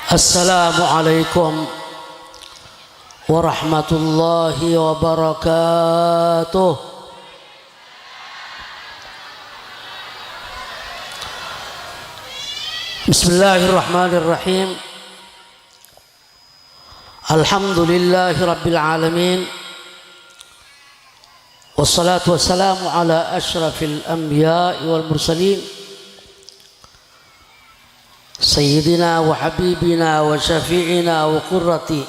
Assalamualaikum warahmatullahi wabarakatuh. Bismillahirrahmanirrahim. Alhamdulillahi rabbil alamin. Wassalatu wassalamu ala asyrafil anbiya'i wal mursalin Sayyidina wa habibina wa syafi'ina wa qurrati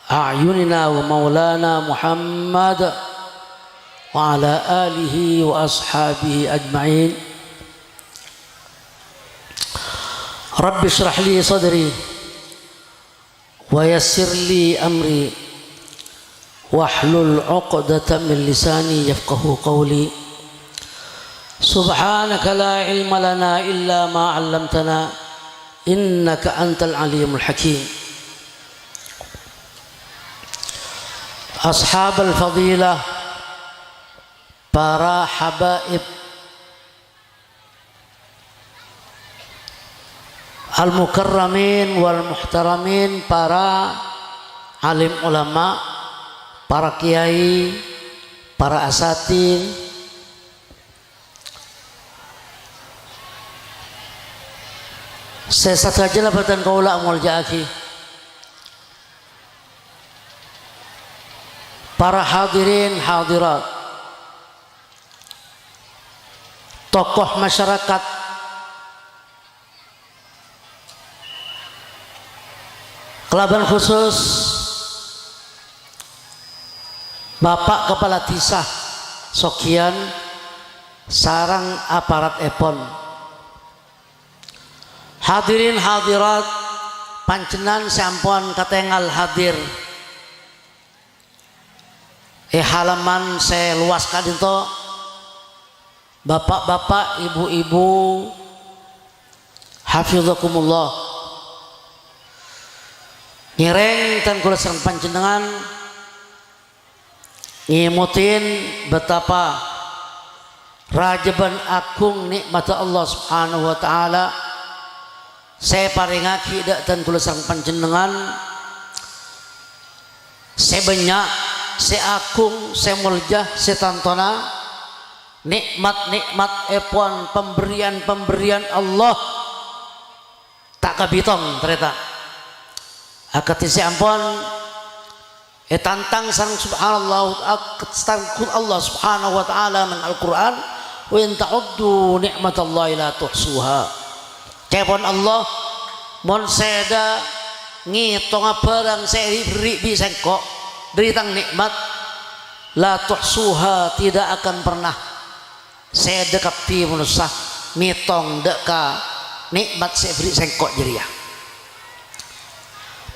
a'yunina wa maulana Muhammad wa ala alihi wa ashabihi ajma'in. Rabbi shrah li sadri wa yassir li amri wahlul 'uqdatam min lisani yafqahu qawli. Subhanaka la ilma lana illa ma 'allamtana innaka antal alimul hakim. Ashabul fadilah, para habaib, al-mukarramin wal muhtaramin, para alim ulama, para kiai, para asatidz, sesat saja labatan kaula amul jaki, para hadirin hadirat, tokoh masyarakat, kelaban khusus Bapak Kepala Tisah Sokian sarang aparat Epon, hadirin hadirat, pancenan sampun katengal hadir halaman saya luas kadinto, bapak-bapak, ibu-ibu, hafizakumullah, nyereng dan kula sareng panjenengan ngimutin betapa rajaban agung nikmat Allah Subhanahu wa taala. Saya paringaki dan kula sareng panjenengan, saya banyak, saya agung, saya muljah, saya tantona nikmat-nikmat epon, pemberian-pemberian Allah tak kabitong ternyata akati saya ampun tantang sareng subhanallah tangkul Allah Subhanahu wa taala nang Al-Qur'an, wa in ta'uddu ni'matallahi la tuhsuha. Cepon Allah mon seda ngitung barang saya beri bisa kok dari tang nikmat la tuhsuha, tidak akan pernah saya dekati manusia mitong deka nikmat saya beri sengkok jeria.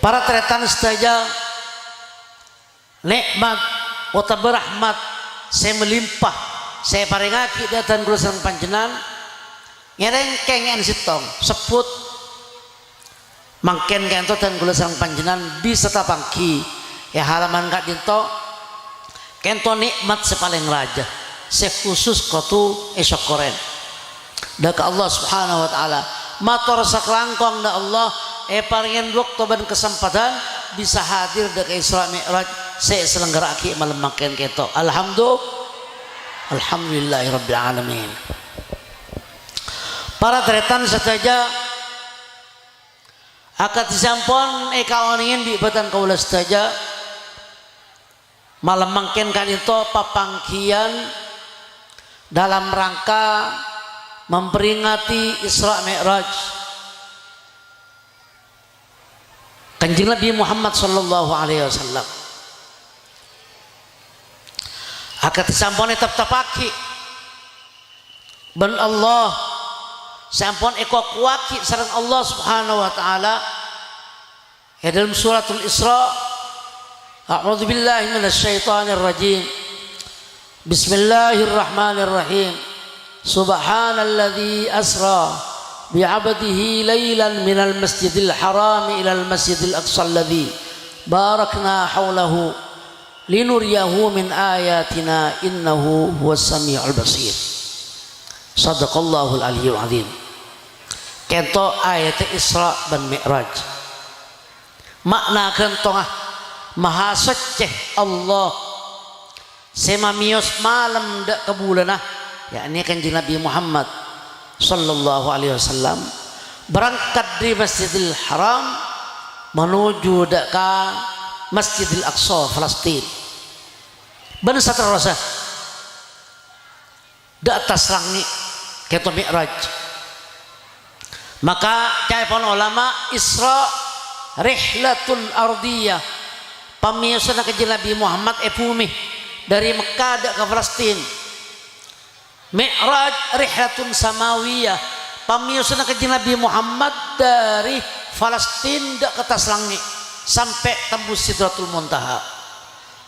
Para tretan saja nikmat wata berahmat saya melimpah, saya paringaki datang kula sareng panjenengan ngereng kengen sitong sebut mangken kento dan kula sareng panjenengan bisa tapangki halaman kak dinto kento nikmat sepaling raja sekhusus kotu syukuren daka Allah Subhanahu wa taala matur saklangkong da Allah paringen waktu dan kesempatan bisa hadir daka Isra Mi'raj saya selenggaraki malam mangken kento. Alhamdulillahirabbil alamin. Para tretan saja akad sampun kawaningin di batan kaula saja malam mangken kan itu papangkian dalam rangka memperingati Isra Mi'raj Kanjeng Nabi Muhammad sallallahu alaihi wasallam. Akad sampun tetap-tepaki ben Allah sampun kuaki sareng Allah Subhanahu wa taala dalam suratul Isra, a'udzu billahi minasyaitonir rajim. Bismillahirrahmanirrahim. Subhanalladzi asra bi'abdihi lailan minal masjidil haram ilal masjidil aqsa alladzi barakna haulahu linuriyahu min ayatina innahu huwas samiul basir. Sadaqallahul aliyyul azim. kento ayat Isra dan Mi'raj makna kentongah maha suci Allah semamios malam dak kebulanah yakni kanjeng Nabi Muhammad sallallahu alaihi wasallam berangkat dari Masjidil Haram menuju dak ke Masjidil Aqsa Palestina benar satu rasa di atas langit kento Mi'raj maka caipon ulama Isra rihlatul ardiyah pamiusan kanjeng Nabi Muhammad bumi dari Mekah dak ke Palestina Mi'raj rihlatun samawiyah pamiusan kanjeng Nabi Muhammad dari Palestina dak ke atas langit sampai tembus Sidratul Muntaha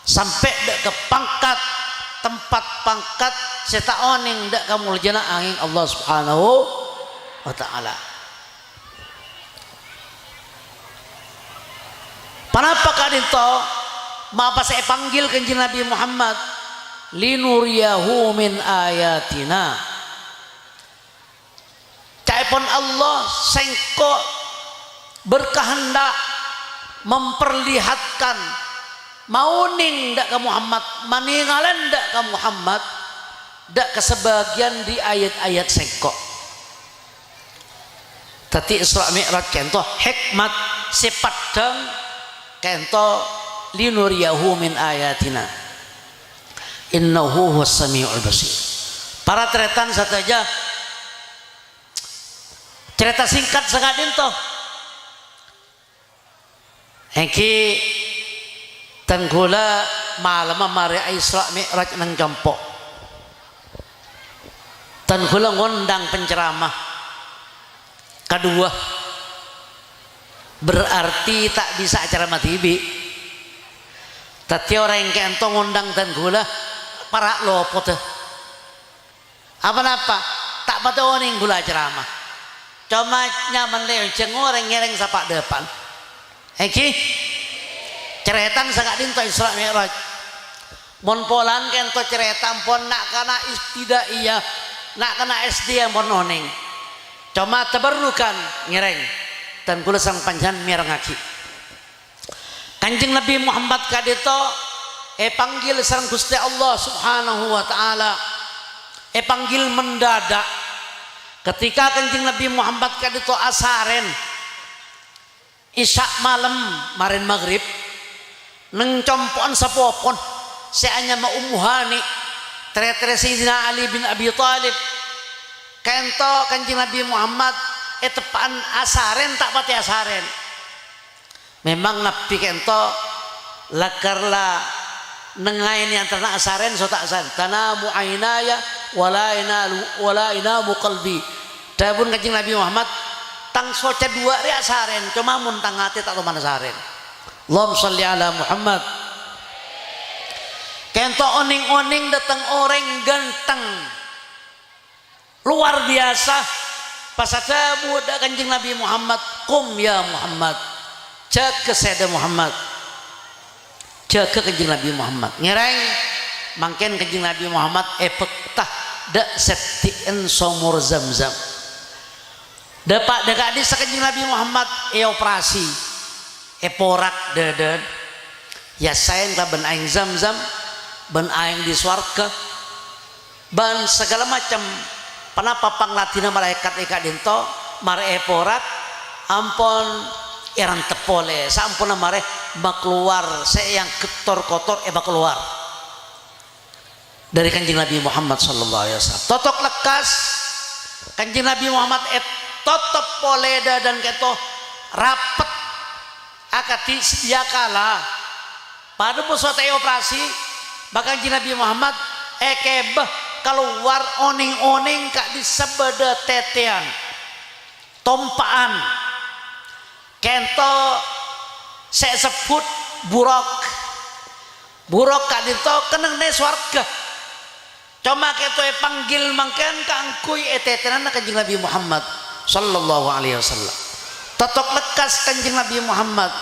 sampai dak ke pangkat tempat pangkat setaoning dak ka muljana angin Allah Subhanahu wa taala. Panapa kadito mapa saya panggil kanjeng Nabi Muhammad linuriyahu min ayatina. Caipun Allah sengko berkehendak memperlihatkan mauning dak ka Muhammad maningalan dak ka Muhammad dak ke sebagian di ayat-ayat sengko. Tati Isra Mi'raj kento hikmat sepadang kento linuriyahu min ayatina innahu huwas samiul basir. Para tretan saja cerita singkat sangadin toh hengki tenggula malam mari Isra Mi'raj nang jampok tenggula ngundang penceramah kedua berarti tak bisa ceramah TV tadi orang yang kentong ngundang tenggula para lopo tuh apa-apa tak pada orang gula ceramah cuma nyaman leo orang ngereng sapak depan hengki ceretan sangat dinto Isra Mi'raj mon polan kento ceretan pon nak kana ibtidaiyah nak kana SD yang pon oning cuma teberlukan ngereng dan kula sang panjan mirengaki kanjeng Nabi Muhammad kadito panggil sareng Gusti Allah Subhanahu wa taala panggil mendadak ketika kanjeng Nabi Muhammad kadito asaren isya malam marin maghrib neng compon sapopon seanya ma umuhani tere-tere Sayyidina Ali bin Abi Thalib kento kanjeng Nabi Muhammad tepaan asaren tak pati asaren memang nabi kento lakarla nengain yang ternak asaren so tak asaren tanamu ainaya wala inamu qalbi dabun kanjeng Nabi Muhammad tang soca dua ri asaren cuma mun tang hati tak mana asaren. Allahumma sholli ala Muhammad. Kento oning-oning datang orang ganteng luar biasa pas ada budak kanjeng Nabi Muhammad kum ya Muhammad jaga Sayyidina Muhammad jaga kanjeng Nabi Muhammad ngereng mangken kanjeng Nabi Muhammad pektah dak setien sumur Zamzam dapat dekat di kanjeng Nabi Muhammad operasi porak deden ya sayang ben aing Zamzam ben aing di swarga ban segala macam panapa panglatina malaikat eka dinto mare porak ampon eran tepole sampun mare keluar saya yang ketor kotor keluar dari kanjeng Nabi Muhammad sallallahu alaihi wasallam totok lekas kanjeng Nabi Muhammad totop poleda dan keto rapet akati sedia kala pada pusat operasi bahkan kanjeng Nabi Muhammad kebeh keluar oning-oning kak di sebeda tetean tompaan kento saya sebut burok kak dito keneng ne swarga cuma kento panggil mangken kangkui tetenan kanjeng Nabi Muhammad sallallahu alaihi wasallam totok lekas kanjeng Nabi Muhammad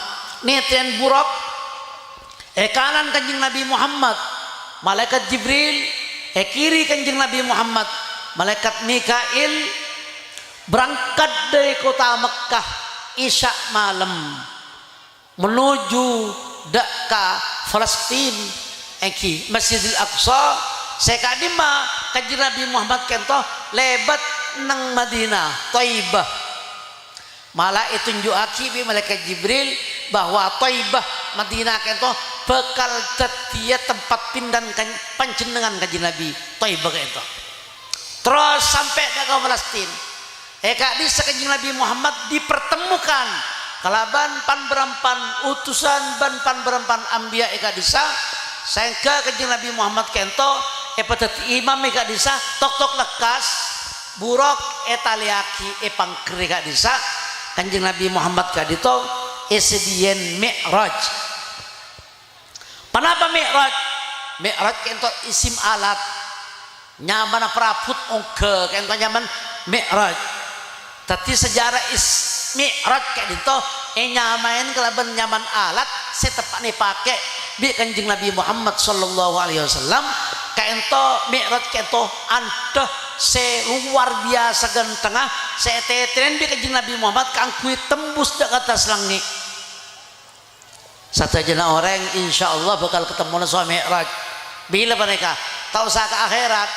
netian burok kanan kanjeng Nabi Muhammad malaikat Jibril kiri kanjeng Nabi Muhammad malaikat Mikail berangkat dari kota Mekah isya malam menuju Dakka Palestin eki Masjidil Aqsa sekadima kanjeng Nabi Muhammad kento lebat nang Madinah Thaibah malah itunjukake bi malaikat Jibril bahwa Thaibah Madinah kento bakal dadi tempat pindan panjenengan kanjeng Nabi Thaibah kento terus sampai Dakka Palestin di kanjeng Nabi Muhammad dipertemukan kalaban panberampan utusan ban panberampan ambia eka disa sehingga kanjeng Nabi Muhammad kento dadi imam eka disa tok lekas buruk etaliaki pangkri eka disa kanjeng Nabi Muhammad kadito esedien mi'raj. Kenapa mi'raj? Mi'raj kento isim alat nyaman praput ongke kento nyaman mi'raj. Tadi sejarah mi'raj kayak gitu nyamain kelaban nyaman alat setepak nih pakai di kanjeng Nabi Muhammad sallallahu alaihi wasallam kayak itu mi'raj kayak itu anda luar biasa gantengah setetren di kanjeng Nabi Muhammad kangkui tembus di atas langit satu jana orang insya Allah bakal ketemu sama mi'raj bila mereka tahu saat akhirat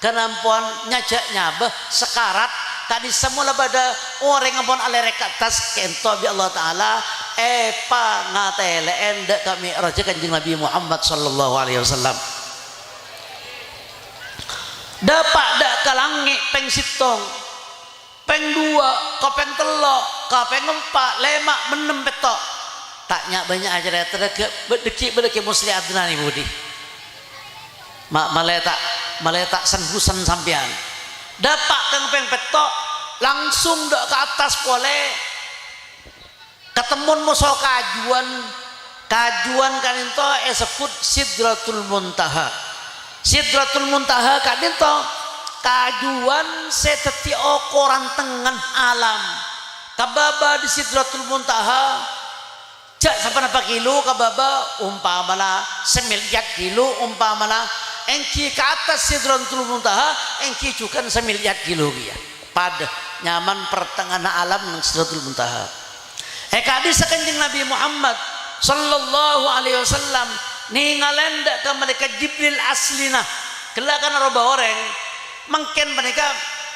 kenampuan nyajaknya sekarat tadi semula pada orang ampun alerek atas kento bi Allah taala ngatelen dak kami raja kanjeng Nabi Muhammad sallallahu alaihi wasallam dapat dak kalangi peng sitong peng dua kopeng telok kopeng empat lemak menem petok taknya banyak aja terdekat bedeki musli adnani budi maletak senhusan sampean dapat kang peng petok langsung dak ke atas boleh ketemu musuh kajuan kan itu sebut Sidratul Muntaha. Sidratul Muntaha kan itu kajuan seteti okoran tengah alam kababa di Sidratul Muntaha jak sampai berapa kilo kababa umpamana 9 kilo umpamana engki ke atas Sidratul Muntaha engki juga 9 kilo ya pada nyaman pertengahan alam Sidratul Muntaha hadis kanjeng Nabi Muhammad sallallahu alaihi wasallam ningalen dak ka mereka Jibril aslina kelakan roba orang mangken mereka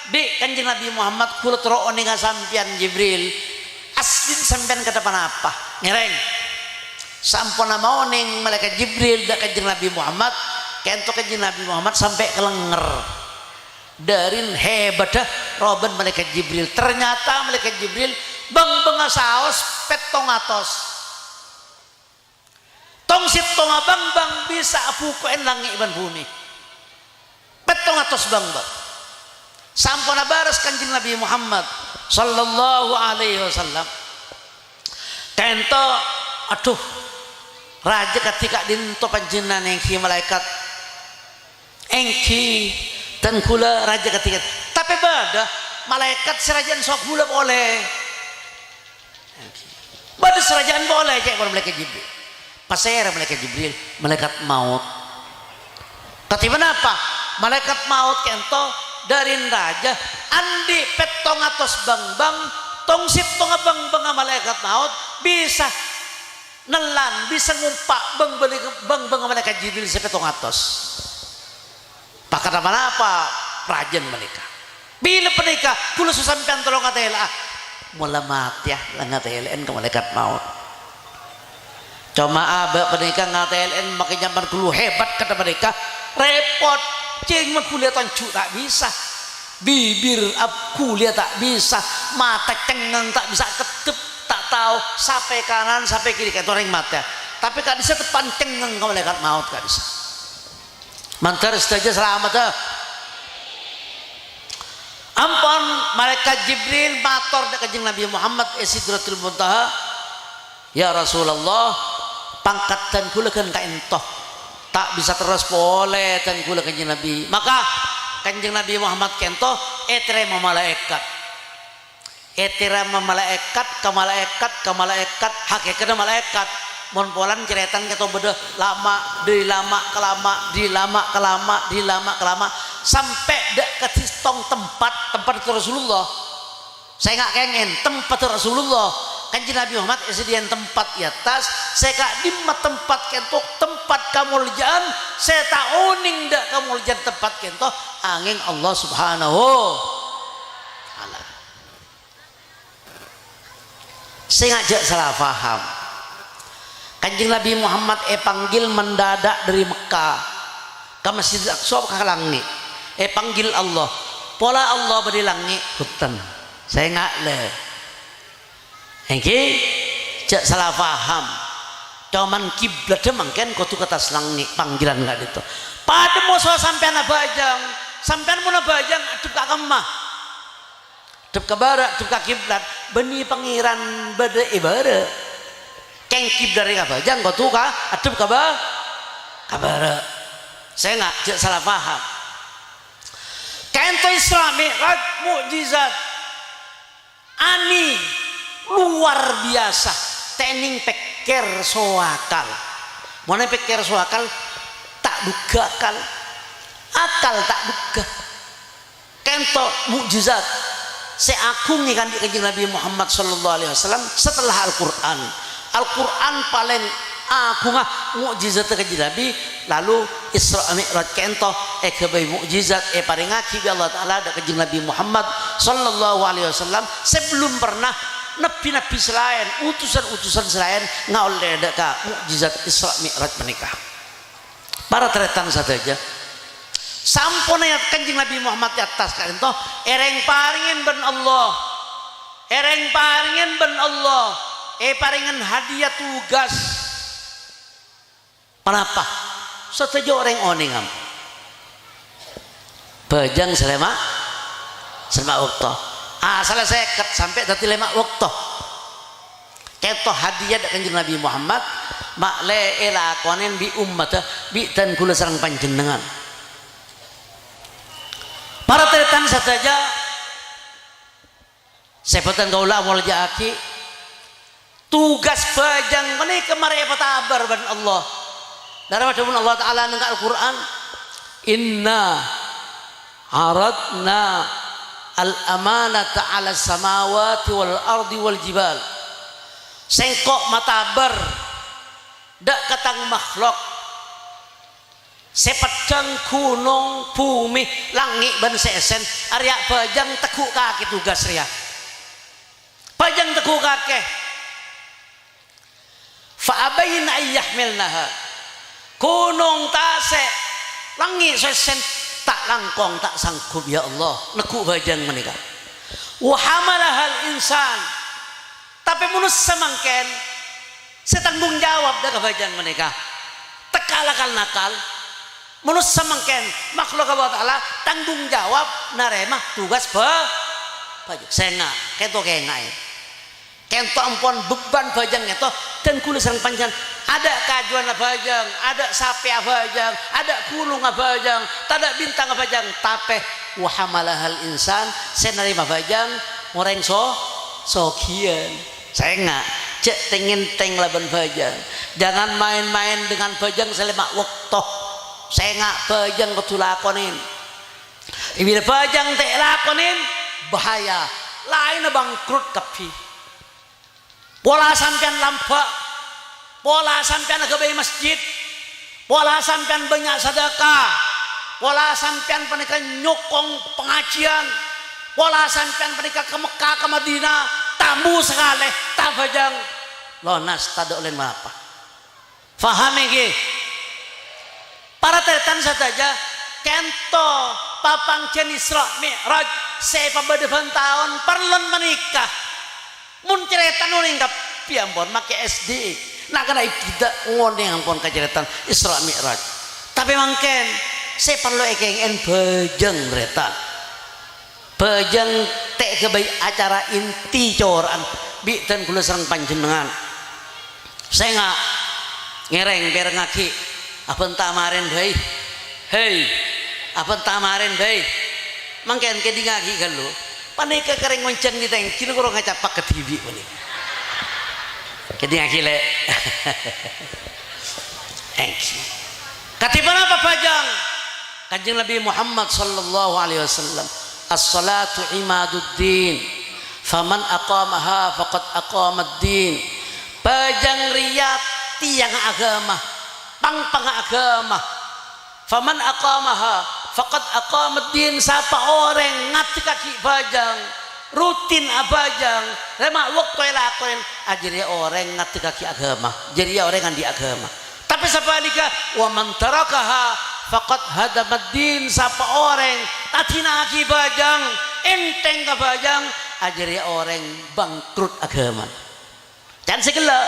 di kanjeng Nabi Muhammad kula tero ninga sampean Jibril aslin sampean kata apa ngereng sampuna mau ning malaikat Jibril dak kanjeng Nabi Muhammad kento kanjeng Nabi Muhammad sampai kelenger darin hebatah roban malaikat Jibril ternyata malaikat Jibril bang saos petong atos tong sit tong abang bang bisa apukuin langit ban bumi petong atos bang sampuna baras kanjeng Nabi Muhammad sallallahu alaihi wasallam kento aduh raja ketika dinto panjenengan engki malaikat engki dan kula raja ketika tapi bada malaikat serajaan sok kula boleh pada serajaan boleh cek pada malaikat Jibril pasir malaikat Jibril malaikat maut tapi kenapa malaikat maut kento dari raja andi petong atos bang tong sit tong bang malaikat maut bisa nelan bisa ngumpak bang malaikat Jibril sepetong atos pakar apa rajan mereka bila penikah kula susampian tolong katela mula mati ya ngatelen ke malaikat maut cuma abah penikah ngatelen makanya berkulu hebat kata mereka repot cing kuliah toncu tak bisa bibir kuliah tak bisa mata cengeng tak bisa ketep tak tahu sampai kanan sampai kiri kayak orang mata tapi kak bisa tepan cengeng ke malaikat maut kak bisa mantar saja selamat ampun malaikat Jibril matur dak kanjeng Nabi Muhammad Sidratul Muntaha ya Rasulullah pangkat dan kula kan ka entoh tak bisa terus boleh dan kula kanjeng Nabi maka kanjeng Nabi Muhammad kento etrema malaikat ke malaikat hakikat malaikat mon polan ceretan keto beda lama dilama kelama sampai dak ke tong tempat itu Rasulullah Saya nggak kengen tempat Rasulullah kanjeng Nabi Muhammad sedian tempat di atas saya kak dimma tempat kentok tempat kamu lijaan saya tak oning dak kamu lijaan tempat kentok angin Allah subhanahu ta'ala. Saya ngajak salah faham kanjeng Nabi Muhammad panggil mendadak dari Mekah ke Masjid Aqsa ke langit panggil Allah pola Allah beri langit hutan saya nggak le engke jak salah paham cuman kiblat mangken kau tuh kata langit panggilan nggak itu pada mau sampean abajang sampean mau abajang adep ke kemah adep ke barat adep ke kiblat beni pangeran bade ibarat keng kiblat dari abajang kau tuh kah adep ke barat saya nggak jak salah paham kento Isra Mi'raj mukjizat ani luar biasa tening peker soakal mana peker soakal tak duga akal tak duga kento mukjizat seagung nih kan di kanjeng Nabi Muhammad sallallahu alaihi wasallam setelah Al-Quran paling agung mukjizat kanjeng Nabi lalu Isra Mi'raj kento kebai mukjizat paring ngaki bi Allah taala da kanjeng Nabi Muhammad sallallahu alaihi wasallam sebelum pernah nabi-nabi selain utusan-utusan selain ngoleh ada ka mukjizat Isra Mi'raj menikah para teretan saja sampun ayat kanjeng Nabi Muhammad di atas kento ereng paringin ben Allah paringin hadiah tugas kenapa saja orang oningam bajang selama waktu salah seket sampai tadi 5 waktu keto hadiah dari kanjeng Nabi Muhammad mak le elakonen bi ummata bi tan kula sareng panjenengan para teretan saja sebutan kaula wal jaaki tugas bajang menika mari patabar ban Allah dari Allah taala nang Al-Qur'an inna aradna al-amanata ala samawati wal ardi wal jibal sengkok matabar dak katang makhluk sepedang gunung bumi langit ban sesen arya bajang tekuk kaki tugas ria bajang tekuk kaki fa abayna ayyahmilnaha gunung tase langit sesen tak langkong tak sanggup ya Allah nekuk bajang menikah wa hamalahal insan tapi munus semangken setanggung jawab dah bajang menikah tekalakal nakal munus semangken makhluk Allah taala tanggung jawab naremah tugas bajang senga keto kengai kento ampun beban bajang itu dan kulit sareng panjang ada kajuan bajang ada sapi bajang ada gunung bajang ada bintang bajang tapi wahamalahal insan saya nerima bajang orang sokian saya nggak cek teng laban bajang jangan main-main dengan bajang selama waktu saya nggak bajang betul lakonin bila bajang tak lakonin bahaya lain bangkrut kapi pola sampean lampak pola sampean ke masjid pola sampean banyak sedekah pola sampean pernikahan nyokong pengajian pola sampean pernikahan ke Mekah ke Madinah tamu sekali tak bajang lonas tak ada oleh apa faham ini para tetan saja kento papang jen Isra Mi'raj saya pabedepan tahun perlun menikah mun ceretan ningkap piambon make SD nak kena tidak ngone ampun kaceretan Isra Mi'raj tapi mangken saya perlu ekeng bajang retan bajang tek kebaik acara inti coran bi dan kula sareng panjenengan saya nggak ngereng biar ngaki apa tamarin bae hei apa tamarin bae mangken ke dingaki kan lo panika kering ngonceng di tengki nu kurang ngacapak ke TV pani keding akile katiban apa bajang kanjeng Nabi Muhammad sallallahu alaihi wasallam as-salatu imaduddin faman aqamaha faqad aqamad-din. Bajang riyat tiang agama, pang agama. Faman aqamaha faqad aqamad-din. Siapa orang ngati kaki bajang, rutin abajang, lema waktu lakuin ajaria orang ngati kaki agama, jadi orang yang di agama. Tapi sebaliknya wa man tarakaha faqad hadamad-din. Siapa orang tatina kaki bajang, enteng ke bajang, ajaria orang bangkrut agama. Dan segala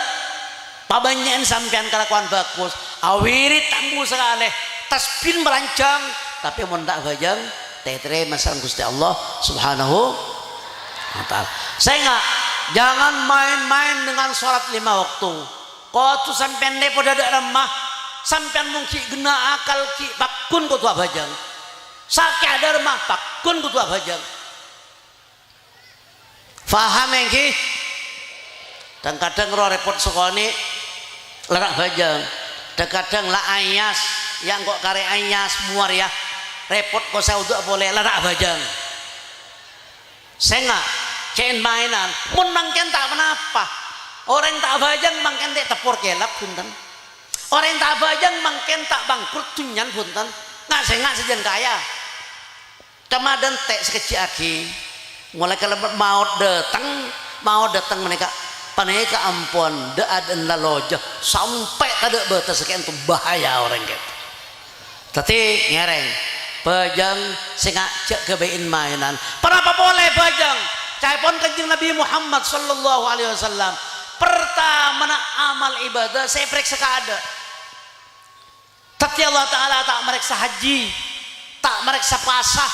pabanyain sampean kelakuan bagus, awirit tambu sekali, tasbih merancang, tapi mun tak bajang tetre masalah Gusti Allah Subhanahu wa ta'ala. Saya jangan main-main dengan sholat 5 waktu. Kau tu sampean depo dadak remah, sampean mungkin gena akal ki pakun kau tu bajang. Sakit ada remah pakun kau tu bajang. Faham engki? Dan kadang roh repot sekali lerak bajang. Dan kadang lah ayas yang kok kare ayas muar ya repot kok saya udah boleh lerak bajang. Saya nggak cain mainan menangkan tak kenapa orang tak bajang mangken tak tepur kelap punten, orang tak bajang mangken tak bangkrut tunyan punten. Nggak saya nggak sejen kaya kemadan tek sekecil lagi mulai kalau mau datang mereka paneka ampun deaden laloja sampai kada batas sekian tu bahaya orang gitu. Tapi ngereng bajang singa cek kebain mainan. Kenapa boleh bajang? Caipun kanjeng Nabi Muhammad sallallahu alaihi wasallam pertama amal ibadah saya periksa kada. Tapi Allah Taala tak meriksa haji, tak meriksa pasah,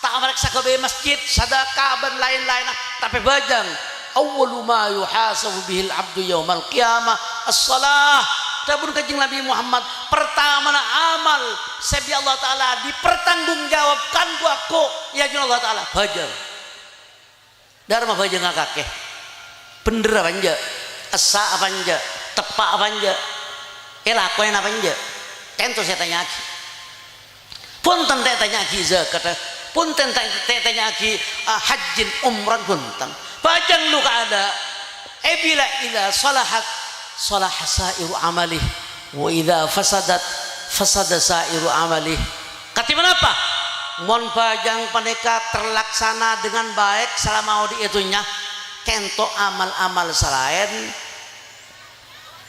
tak meriksa kebain masjid, sedekah dan lain-lain. Tapi bajang awwalu ma yuhasabu bihil abdu yaumal qiyamah as-salah. Tabun kanjeng Nabi Muhammad pertama amal sebi Allah Taala dipertanggungjawabkan ku aku ya Allah Taala bajang. Dharma bajang kakek. Bener apa anja? Asa apa anja? Tepak apa anja? Lakuin apa anja? Tentu saya tanya lagi. Punten saya tanya lagi zakat. Punten saya tanya lagi hajjin umrah punten. Bajang lu kada bila ila salahat salah sairu amalih wa idza fasadat fasada sairu amalih. Kati menapa? Mon bajang paneka terlaksana dengan baik selama di itunya kento amal-amal selain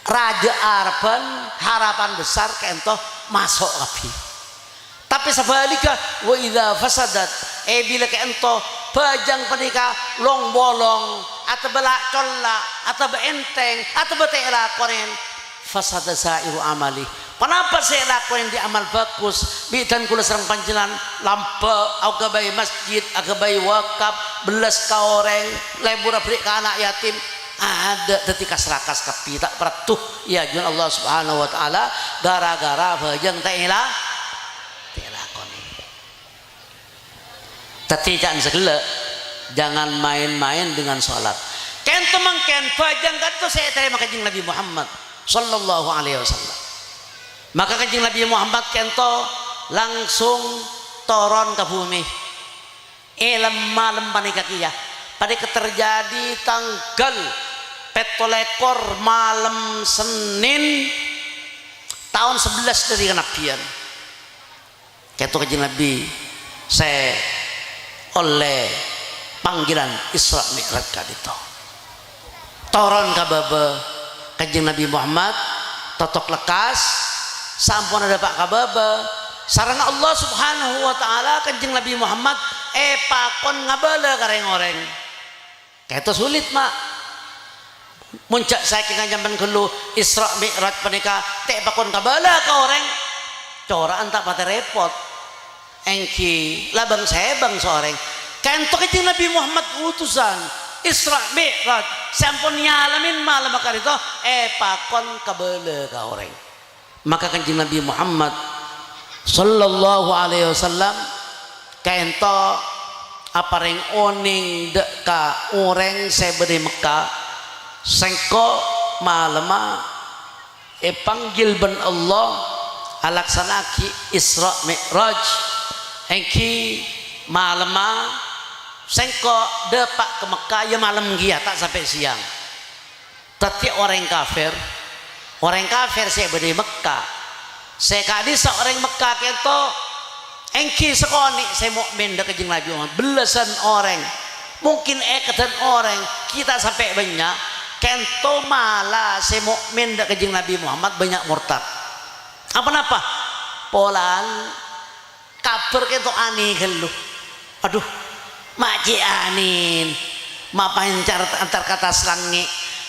raja arban harapan besar kento masuk api. Tapi sebaliknya wa idza fasadat bila kento bajang panika long bolong atau belak colak atau beenteng atau betela koren fasada sairu amali. Kenapa saya lakuin di amal bagus bidan kula serang panjenengan lampe agabai masjid agabai wakaf belas ka orang lebur beri ka anak yatim ada ketika serakas kapi tak peratuh ya jun Allah Subhanahu wa taala gara-gara bajang tak ela koni. Tapi jangan segala, jangan main-main dengan sholat. Ken temangken bajang kata saya terima kanjeng Nabi Muhammad sallallahu alaihi wasallam. Maka kanjeng Nabi Muhammad kento langsung turun ke bumi. Malam panika kia. Pada terjadi tanggal 17 malam Senin tahun 11 dari kenabian. Kento kanjeng Nabi saya oleh panggilan Isra Mi'raj kadito toron kababa kanjeng Nabi Muhammad totok lekas sampun ada pak kababa sarana Allah Subhanahu wa taala kanjeng Nabi Muhammad pakon ngabala kareng oreng keto sulit mak muncak saking zaman kelu Isra Mi'raj panika pakon kabala ka oreng coraan tak pate repot engki labang sebang seorang kanto kanjeng Nabi Muhammad utusan Isra Mi'raj sampun nyalamin malam karito pakon kabele ka orang. Maka kanjeng Nabi Muhammad sallallahu alaihi wasallam kanto apareng oning dek ka orang seberi Mekah sengko malama panggil ben Allah alaksanaki Isra Mi'raj engki malama sengko depak ke Mekah ya malam dia tak sampai siang. Tapi orang kafir saya berdiri Mekah. Saya kadi seorang Mekah kento engki sekoni saya mukmin dak kejeng Nabi Muhammad belasan orang. Mungkin ekatan orang kita sampai banyak kento malah saya mukmin dak kejeng Nabi Muhammad banyak murtad. Apa polan kabar kento aneh geluh. Aduh, makji anin mapain antar kata selangi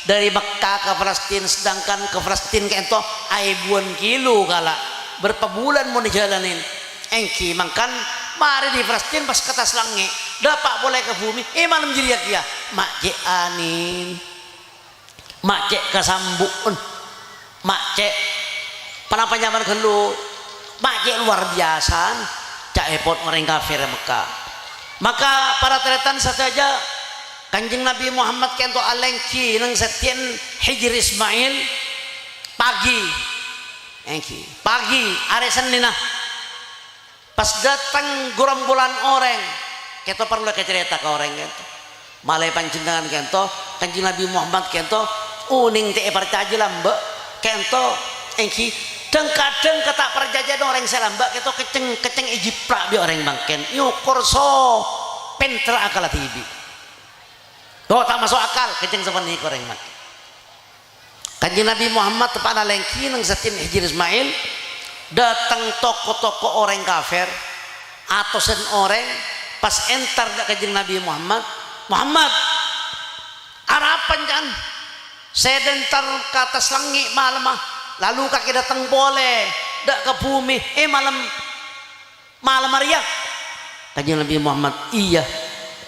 dari Mekah ke Palestina, sedangkan ke Palestina kento aibuan kilo kala berapa bulan mau dijalanin engki mangkan mari di Palestina pas kata selangi dapat boleh ke bumi malam jiriak ya makji anin makji kesambun makji panapa nyaman gelu makji luar biasa cak epot orang kafir Mekah. Maka para teretan saja Kanjeng Nabi Muhammad kento alengki nang setien Hijri Ismail pagi hari Senin pas datang gerombolan orang kento perlu cerita ke orang kento malai panjenengan kento Kanjeng Nabi Muhammad kento uning te percaya lambek kento engki dan kadang kata perjanjian orang selambak itu keceng ijiprak bi orang bangken nyukur so pentra akal tibi tak masuk akal keceng seperti ini orang mak Kanjeng Nabi Muhammad tepat lengki nang satin Hijri Ismail datang toko-toko orang kafir atau sen orang pas entar dak Kanjeng Nabi Muhammad harapan kan saya dentar ke atas langit malam lalu kaki datang boleh dak ke bumi malam Maria Kanjeng Nabi Muhammad iya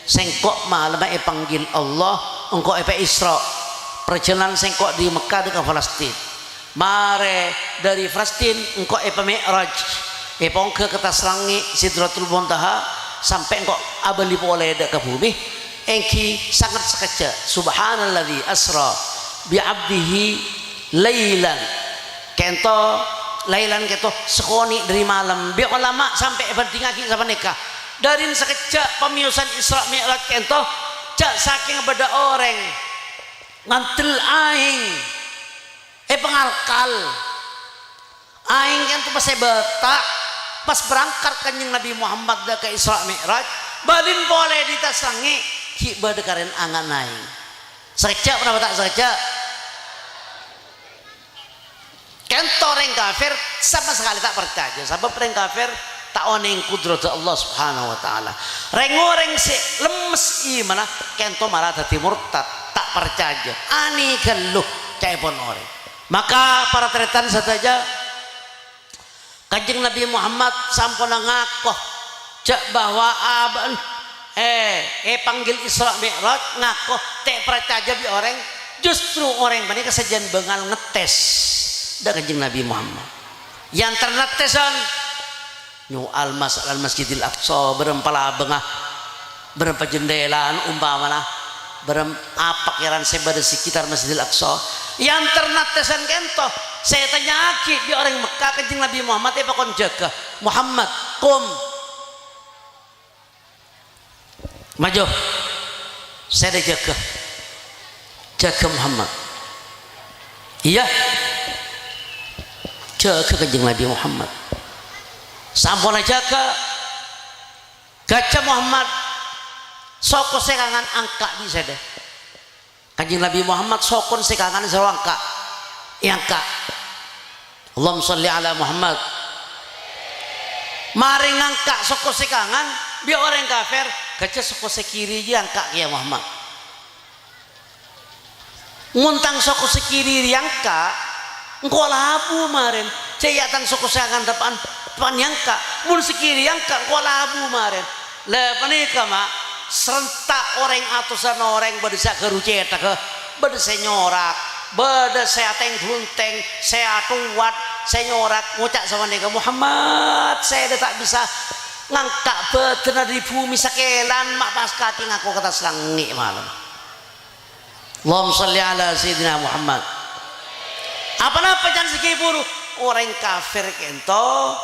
sengkok malam panggil Allah engkau Isra perjalanan sengkok di Mekah ke Palestina mare dari Palestina engkau Mi'raj ke atas langit Sidratul Muntaha sampai engkau abali boleh dak ke bumi engki sangat sekejap subhanalladzi asra bi 'abdihi lailan kento lailan kento sekoni dari malam biar lama sampai bertinggi sampai nikah dari sekejap pemiusan Isra Mi'raj kento cak saking beda orang ngantil aing pengalkal aing kento pas betak pas berangkat Kanjeng Nabi Muhammad dah ke Isra Mi'raj balin boleh ditasangi ki badekaran angan aing sekejap kenapa tak sekejap kento orang kafir sama sekali tak percaya sebab orang kafir tak oning kudrat Allah Subhanahu wa taala orang si lemes iman kento malah dadi murtad tak percaya ani geluh caipon orang maka para teretan saja Kanjeng Nabi Muhammad sampun ngakoh cak bahwa aban panggil Isra Mi'raj ngakoh tak percaya bi orang justru orang bani kesajian bengal ngetes dak Kanjeng Nabi Muhammad yang ternetesan nyu al Masjidil Aqsa berempala bengah berempat jendelaan umpamana apa kiran sebada sekitar Masjidil Aqsa yang ternetesan kento saya tanya aki di orang Mekah Kanjeng Nabi Muhammad kon jaga Muhammad kum maju saya jaga Muhammad iya jaga Kanjeng Nabi Muhammad sampun jaga gajah Muhammad soko sekangan angka di sada Kanjeng Nabi Muhammad sokon sekangan serangka angka Allahumma sholli ala Muhammad mari ngangka soko sekangan biar orang kafir gajah soko sekiri angka ya Muhammad nguntang soko sekiri angka engkau labu maren ceyatan soko sekangan depan nyangka mun sekiri angka engkau labu maren lepas ini kama serentak orang atusan orang berdesa keruceta ke berdesa nyorak berdesa teng gunting saya tuat saya nyorak ngucap sama nega Muhammad saya tak bisa ngangkat betul dari bumi sakelan mak pas kaki ngaku kata selangit malam Allahumma sholli ala sayyidina Muhammad apa-apa jangan sekiburu orang kafir kento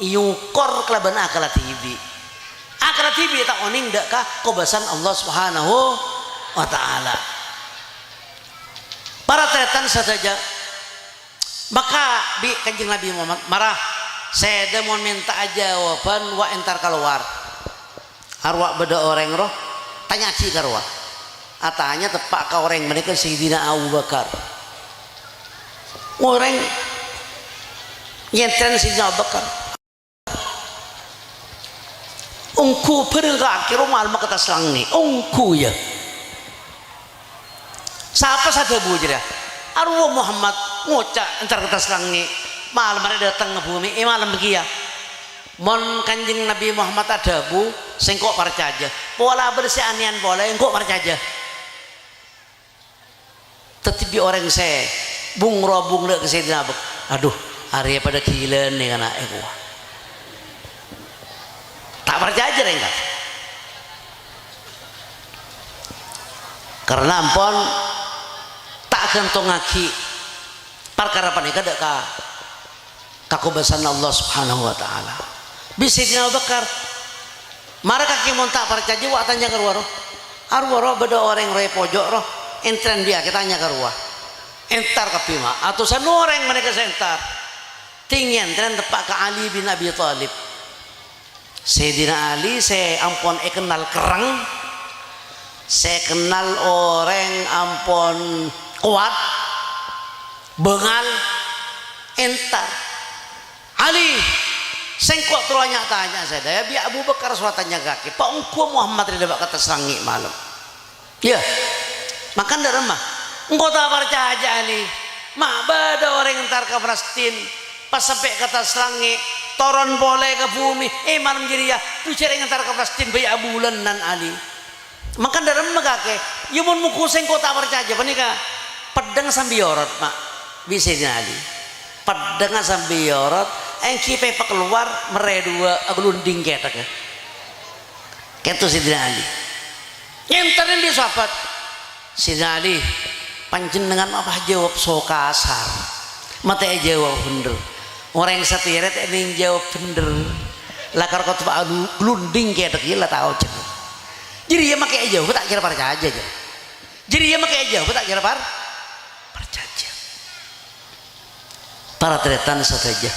yukor kelaban akal TV Arti bi tak oning dak ka kobasan Allah Subhanahu wa taala. Para tretan saja. Maka bi Kanjeng Nabi Muhammad marah. Saya mau minta jawaban wa entar keluar. Arwah beda orang roh tanya ci karwa. Atanya tepak ka orang mereka Sayyidina Abu Bakar. Orang nyentren Sayyidina Abu Bakar. Ungku perengga kira mal kata selang ni. Ungku ya. Siapa saja bujur ya. Arwah Muhammad ngocak entar kata selang ni. Malam ada datang ke bumi. Malam begiya. Mon Kanjeng Nabi Muhammad ada bu. Sengkok percaja. Pola bersih anian boleh. Engkok percaja. Tetapi orang saya bung robung dek Sayyidina Abu. Aduh, hari pada gila nih kana aku. Tak percaya enggak. Karena ampun tak gantung ngaki perkara panika dek ka kakubasan Allah Subhanahu wa taala. Bisa Sayyidina Abu Bakar mara kaki mon tak percaya wa tanya ke ruah. Arwah beda orang roe pojok roh. Entren dia kita tanya ke ruah entar ke pima atau orang mereka sentar tinggi entren tepak ke Ali bin Abi Thalib. Sayyidina Ali saya ampun kenal kerang, saya kenal orang ampun kuat bengal entar Ali sengkok terus tanya saya bi Abu Bakar suatanya kaki Pak Engkau Muhammad tidak kata serangi malam ya makan dari rumah engkau tak percaya Ali mak bada orang entar ke Palestin pas sampai kata selangi toron boleh ke bumi malam jadi ya tu cari entar ke Palestin bayi bulan dan Ali makan dari rumah kakek ya mun muku engkau tak percaya panika pedang sambiorot mak bisa Ali pedang sambiorot engki pepak keluar meredua aglunding ketak ya ketu Sayyidina Ali nyenterin di sahabat Sayyidina Ali panjenengan apa jawab so kasar mata jawab bener orang yang setiret ini jawab bener lakar kau tuh glunding kayak gila tahu cek jadi ya makai jawab tak kira percaya aja jadi ya makai jawab tak kira percaya para tretan saja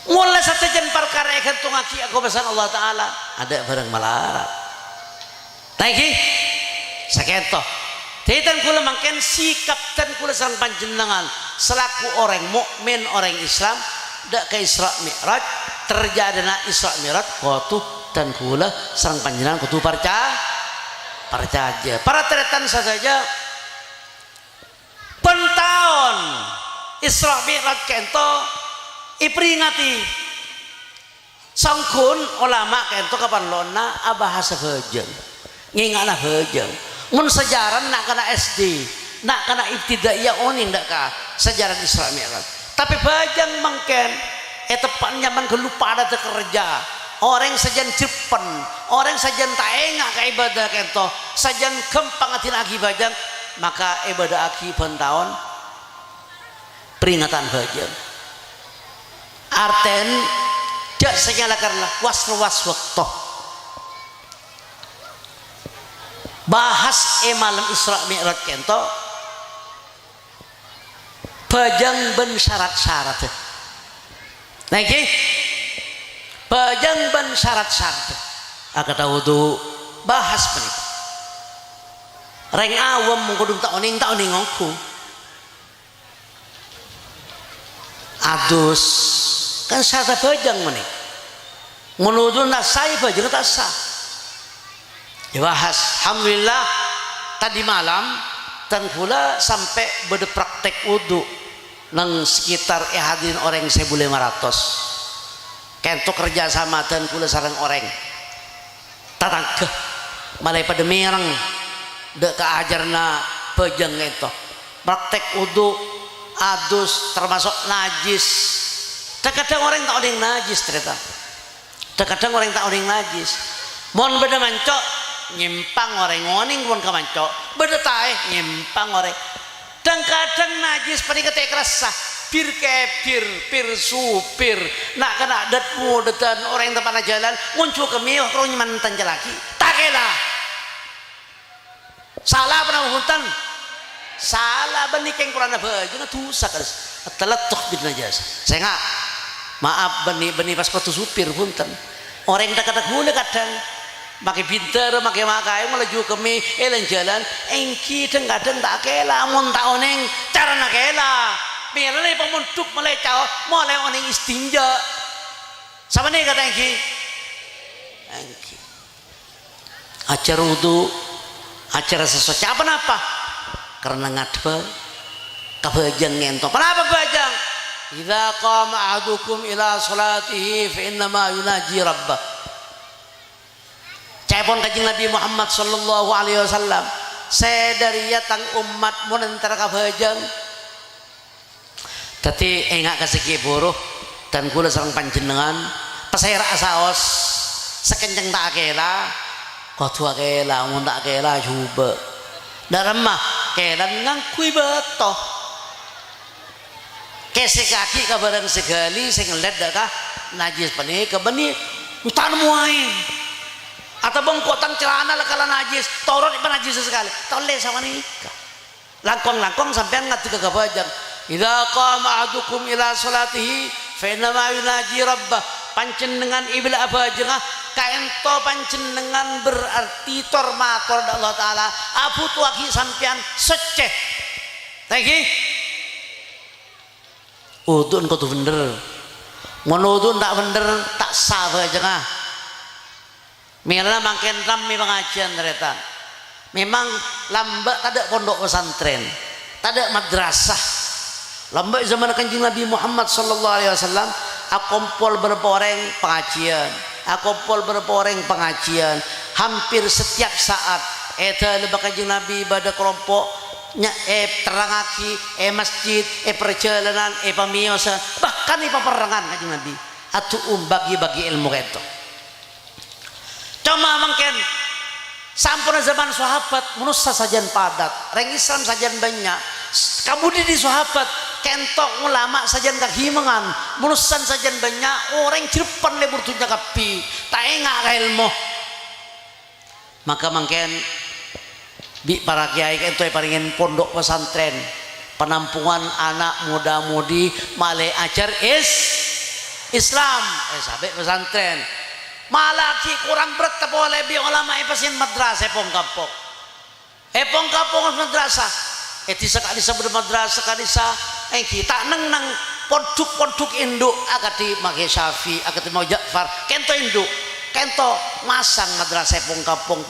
mulai satejan perkara ikan tungaki aku pesan Allah Ta'ala ada barang melarat lagi sakento Titan kula mangken sikap dan kula sang panjenengan selaku orang mukmin orang Islam dak ke Isra Mi'raj terjadina Isra Mi'raj kutu dan kula sang panjenengan kutu percaya para teretan saja pentahun Isra Mi'raj kento iperingati sangkun ulama kento kapan lona abahasa hejeng ngingana hejeng mun sejarah nak kena SD nak kena ibtidaiyah oning ndak ka sejarah Isra Mi'raj tapi bajang mangken tepan nyaman kelupa ada kerja orang sajan cepen orang sajan tak engak ka ibadah kento sajan kempang hati lagi bajang maka ibadah aki tahun peringatan bajang arten dak senyala karena was waktu bahas malam Isra Mi'raj kento bajang ben syarat-syarat lagi bajang ben syarat-syarat agak tahu tuh bahas penik reng awam mengkodung tak oning ngongku adus kan syarat bajang menik menuju nasai bajang tak sah dibahas alhamdulillah tadi malam dan pula sampai berde praktek wudhu nang sekitar hadirin orang 1.500 kento kerja sama dan pula sarang orang tatangkeh malai pada mereng dek keajarna pejang itu praktek wudhu adus termasuk najis terkadang orang tak ada yang najis ternyata terkadang orang tak ada yang najis mohon beda mancok nyimpang orang ngoning pun kemanco beda tae nyimpang orang dan kadang najis panik ketek resah bir kebir pir supir nak kena datmu datan orang yang depan jalan muncul kami orang mantan lagi tak kela salah pernah hutan salah benikeng kurang baju nggak tusak terletuk di najasa saya nggak maaf benih pas waktu supir hutan orang yang dekat guna kadang makai pinter makai makai melaju kami jalan engki kadang tak kela mun tak oneng cara nak kela biarlah pemunduk mulai cau mulai oneng istinja sama nih kata engki acara wudu acara sesuatu apa napa karena ngadba kabajang ngentong kenapa bajang idza qama ahadukum ila salatihi fa innama yunaji rabbah cepon kanjeng Nabi Muhammad sallallahu alaihi wasallam saya dari yatang umat munantara kabajang tadi enggak kasih buruh dan kula sareng panjenengan pasaya saos sekenceng tak kela kudu kela mun tak kela coba daremah kelan ngangkui betoh kesek kaki kabaran segali sing led dah najis pani ke beni utan muain atau bengkotang celana lekala najis torot ipan najis sekali tole sama nikah langkong sampean ngati ke kabajang idza qama ahadukum ila salatihi fa inna ma yunaji rabbah panjenengan ibla abajengah kaento panjenengan berarti tormator Allah taala abu tuaki sampean seceh lagi udun kudu bener mun udun tak bener tak sah abajengah mila mangken rame pengajian ternyata memang lambat tak ada pondok pesantren tak ada madrasah lambat zaman kanjeng Nabi Muhammad sallallahu alaihi wasallam akumpul berapa orang pengajian akumpul berapa orang pengajian hampir setiap saat eta lebah kanjeng Nabi pada kelompok terangaki masjid perjalanan pamiosan bahkan peperangan kanjeng Nabi atuh bagi-bagi ilmu itu cuma mungkin sampun zaman sahabat manusia sajian padat orang Islam sajian banyak kamu di sahabat kentok ulama sajian kahimangan manusia sajian banyak orang Cirebon lebur tunya kapi tak enggak ilmu maka mungkin para kiai itu paringin pondok pesantren penampungan anak muda-mudi malai ajar Islam sampai pesantren malaki kurang berat ke boleh bi ulama pasin madrasah pongkapok madrasah ti sekali sebelum madrasah sekali kita nang ponduk induk akati make Syafi akati mau Ja'far kento induk kento masang madrasah pongkapong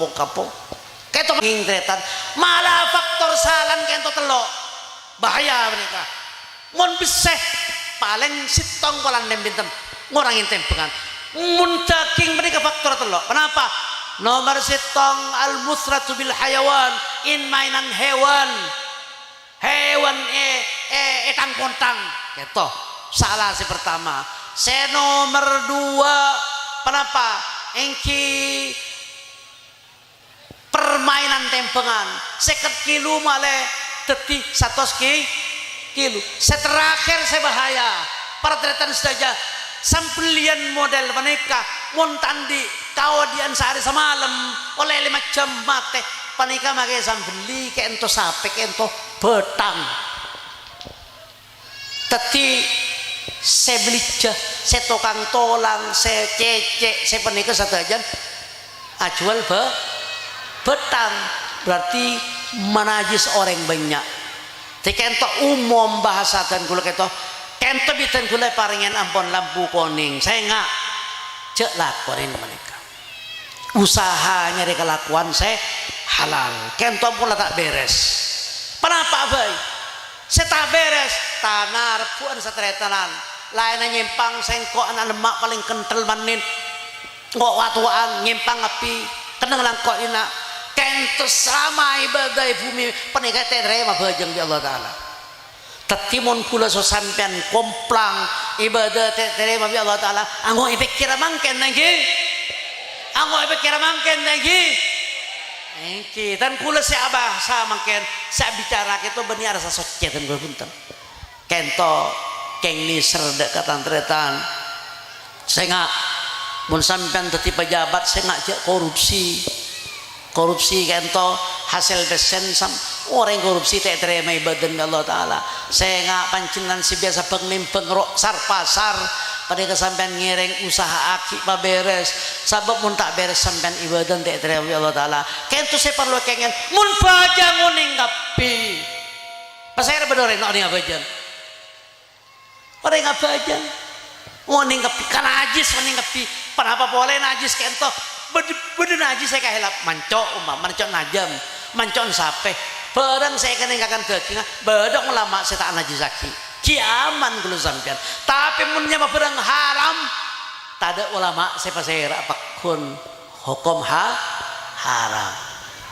kento ngintretan malah faktor salan kento telok bahaya mereka mun beseh paling sitong kolan binten ngurangin tempengan muntaking mereka faktor telok kenapa nomor sitong al musratu bil hayawan in mainan hewan etang kontang gitu salah si pertama saya nomor dua kenapa engki permainan tempengan seket kilo male teti 100 kilo saya terakhir saya bahaya para tretan saja sampelian model panika montandi kawadian sehari semalam oleh 5 jam mate panika make sambeli kento sape kento betang teti saya beli saya tokang tolang saya cecek saya panika satu aja ajual betang berarti menajis orang banyak kento umum bahasa dan kula kento kento bitan kula paringan ampun lampu kuning saya nggak cek lakonin mereka usaha nyari kelakuan saya halal kento pula tak beres kenapa bay saya tak beres tanar puan satretanan lainnya nyimpang sengkok anak lemak paling kental manin kok watuan nyimpang api kenang langkok ina kento sama ibadah bumi penikah terima bajang di Allah Ta'ala tetimun kula so sampean komplang ibadah terima bi Allah Ta'ala anggo ipikir mangken lagi engki dan kula si abah sa mangken saya bicara itu benar rasa socet dan gue punten kento keng ni serdak katantretan saya nggak mun sampean teti pejabat saya nggak korupsi kento hasil besen sam orang korupsi tak terima ibadah Allah Ta'ala saya nggak pancingan si biasa penglimpeng sar pasar pada kesampean ngiring usaha aki pa beres sabab mun tak beres sampean ibadah tak terima Allah Ta'ala kento saya perlu kengen mun baja nguning ngapi pasir bedorin orang ngabajan orang ngabajan nguning ngapi kan najis nguning ngapi kenapa boleh najis kento beda najis saya kahilap mancok najam mancok sape barang saya kan akan daging bedok ulama saya tak najis lagi kiaman kalau sampean tapi munnya barang haram tak ada ulama saya pasir apapun hukum haram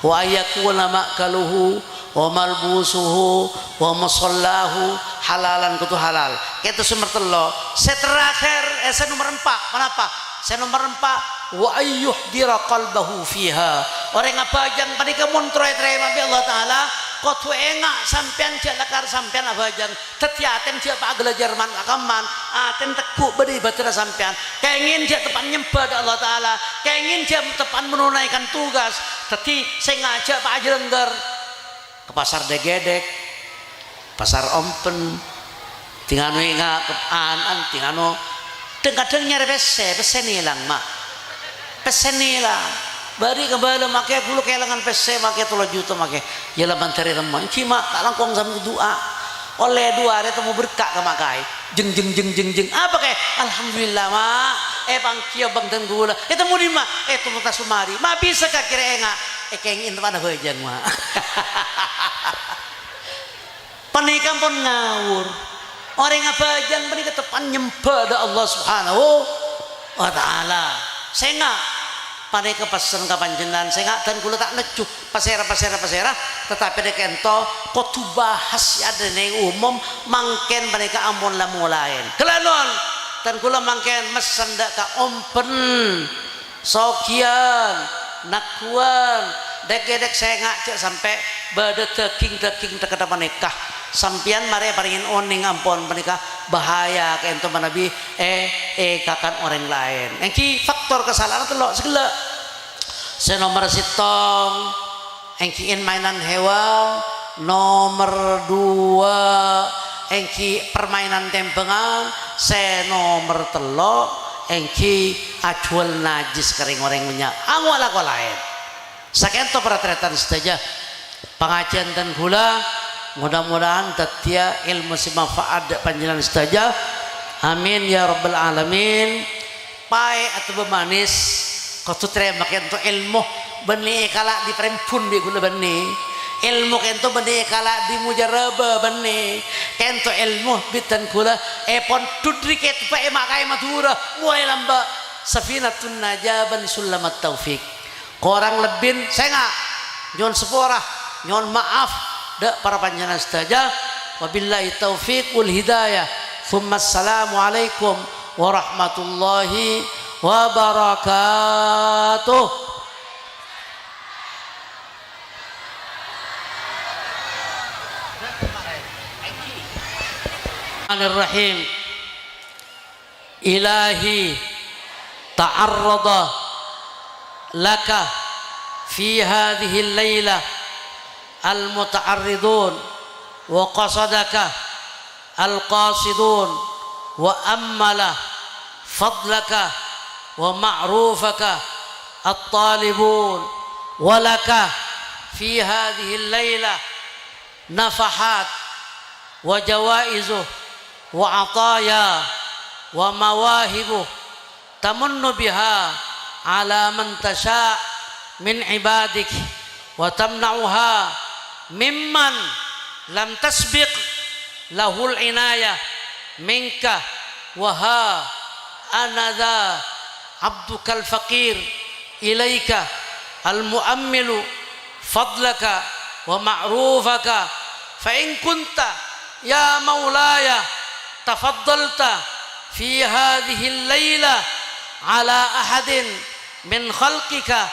wa yakuna makaluhu wa malbusuhu wa masallahu halalan kutu halal kita sumber telo saya terakhir saya nomor 4 kenapa saya nomor 4 wa ayyuh dira qalbahu fiha orang abajang panika mun troe-troe mabi Allah Ta'ala kotu engak sampean jak lakar sampean abajang tetiaten jak pak gelajar man akaman aten tekuk beri batera sampean kengin jak tepan nyembah Allah Ta'ala kengin jak tepan menunaikan tugas teti saya ngajak pak Ajrengger ke pasar Degedek pasar Ompen tingano ingat an tingano kadang nyari pesen hilang mak pesen hilang bari kembali makai dulu kehilangan pesen makai 3 juta makai jalan bantari teman cima tak langkong sama doa oleh 2 hari temu berkah ke makai jeng apa kayak alhamdulillah mak pangkia bang tenggula temu di mak temu tasumari mak bisa kak kira enggak kengin teman bajang mak pernikahan pun ngawur orang ngabajang menikah tepan nyembah Allah Subhanahu wa Ta'ala saya nggak pada kepasan kapanjenan saya nggak dan kula tak necuh pasera tetapi dek ento kok tu bahas ada neng umum mangken mereka ampun lah mulain kelanon dan kula mangken mesen dak ka ompen sokian nakuan dek saya ngajak sampai bade teking tekada menikah sampian mari paringin oning ampun menikah bahaya ke ento manabi kakan orang lain engki faktor kesalahan telok segala saya nomor sitong engkiin mainan hewan nomor 2 engki permainan tempengan saya nomor telok engki acual najis kering orang minyak angwala ko lain sakento perhatian saja pengajian dan gula mudah-mudahan tatia ilmu si manfaat panjenengan saja amin ya rabbal alamin pai atau bemanis kau terima kento ilmu bani kalak di perempun di gula bani ilmu kento bani kalak di mujaraba bani kento ilmu bitan gula pon tudri ket pai makai madura mulai lamba safinatun najaban sulamat taufik korang lebin saya nggak nyon sepora nyon maaf dak para panjenengan saja wabillahi taufiq wal hidayah thumma assalamu alaikum warahmatullahi wabarakatuh Bismillahirrahmanirrahim ilahi ta'arrada laka fi hadhihi al-lailah المتعرضون وقصدك القاصدون وأمل فضلك ومعروفك الطالبون ولك في هذه الليلة نفحات وجوائز وعطايا ومواهب تمن بها على من تشاء من عبادك وتمنعها ممن لم تسبق له العناية منك وها أنا ذا عبدك الفقير إليك المؤمل فضلك ومعروفك فإن كنت يا مولاي تفضلت في هذه الليلة على أحد من خلقك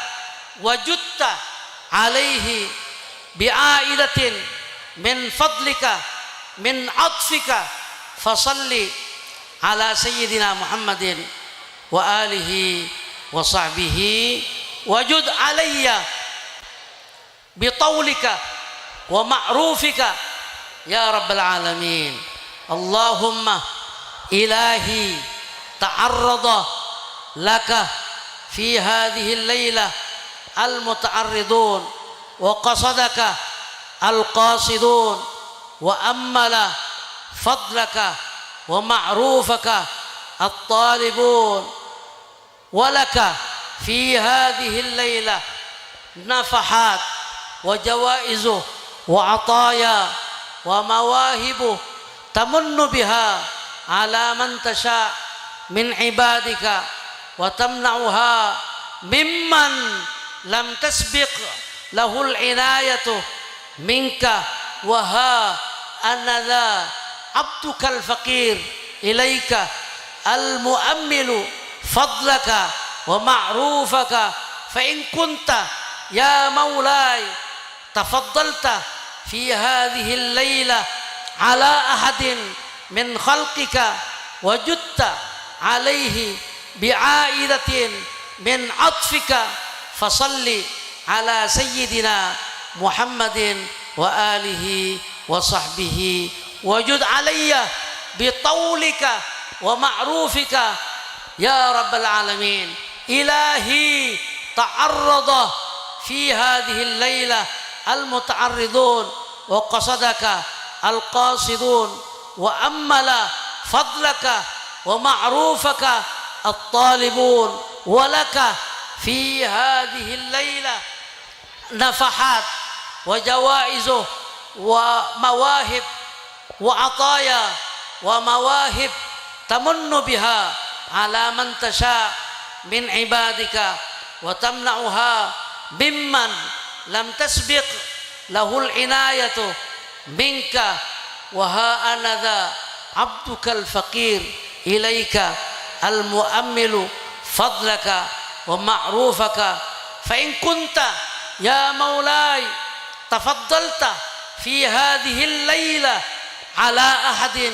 وجدت عليه بعائدة من فضلك من عطفك fasalli ala sayyidina Muhammadin wa alihi wa sahbihi wajud alayya bitawlika wa ma'rufika ya rabbal alamin. Allahumma ilahi ta'arrada laka fi hadhihi al-laylah al-muta'arridun wa qasadaka al-qasidun wa ammala fadlaka wa ma'rufaka at-talibun wa laka fi hadhihi al-laylah nafahat wa jawaizu wa ataya wa mawahibu tamunnu biha ala man tasha min ibadika wa tamna'uha mimman lam tasbiq lahul inayatu minka wa ha anadha abdukal faqir ilaika al muammilu fadlaka wa ma'rufaka fa in kunta ya maulay tafaddalta fi hadhihi al-layla ala ahadin min khalqika wajudta alayhi bi'aidatin min atfika fasalli ala sayyidina Muhammadin wa alihi wa sahbihi wajud alayya bitawlika wa ma'rufika ya rabbal alamin. Ilahi ta'arrada fi hadhihi al-laylah al-muta'arridun wa qasadaka al-qasidun wa ammala fadlaka wa ma'rufaka at-talibun wa laka fi hadhihi al-laylah nafahat wa jawaizu wa mawahib wa ataya wa mawahib tamunnu biha ala man tasha min ibadika wa tamna'uha mimman lam tasbiq lahul inayatu minka wa ha anadha abdukal faqir ilaika al muammilu fadlaka wa ma'rufaka fa in kunta ya maulay tafaddalta fi hadhihi al-layla ala ahadin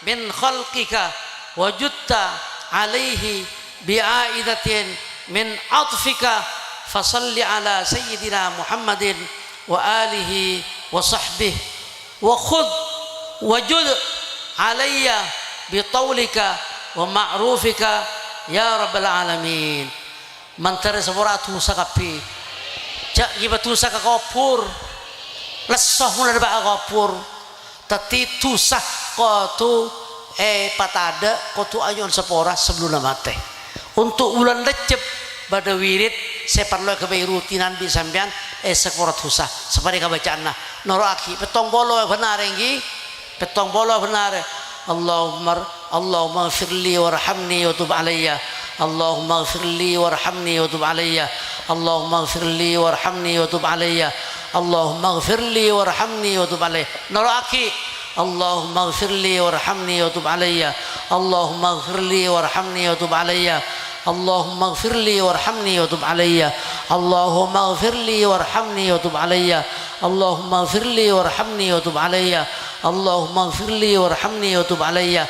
min khalqika wajudta alayhi bi'aidatin min atfika fasalli ala sayyidina Muhammadin wa alihi wa sahbihi wa khudh wajud alayya bitawlika wa ma'rufika ya rabbal alamin. Mantare saboratu sakapi jak gibatu sakakopur lesoh mulai ba akopur tati tusah kotu patada kotu ayon sepora sebelum mate untuk ulan lecep pada wirid separlo kebai rutinan di sampean sepora tusah seperti kabacaan nah noraki petong bolo benar enggi petong bolo benar. Allahumma firli warhamni wa tub alayya. Allahumma firli warhamni wa tub alayya. Allahumma firli warhamni wa tub alayya. Allahumma firli warhamni wa tub alayya. Noraki Allahumma firli warhamni wa tub alayya. Allahumma firli warhamni wa tub alayya. Allahumma firli warhamni wa tub alayya. Allahumma firli warhamni wa tub alayya. Allahumma firli warhamni wa tub alayya. Allahumma firli warhamni wa tub alayya.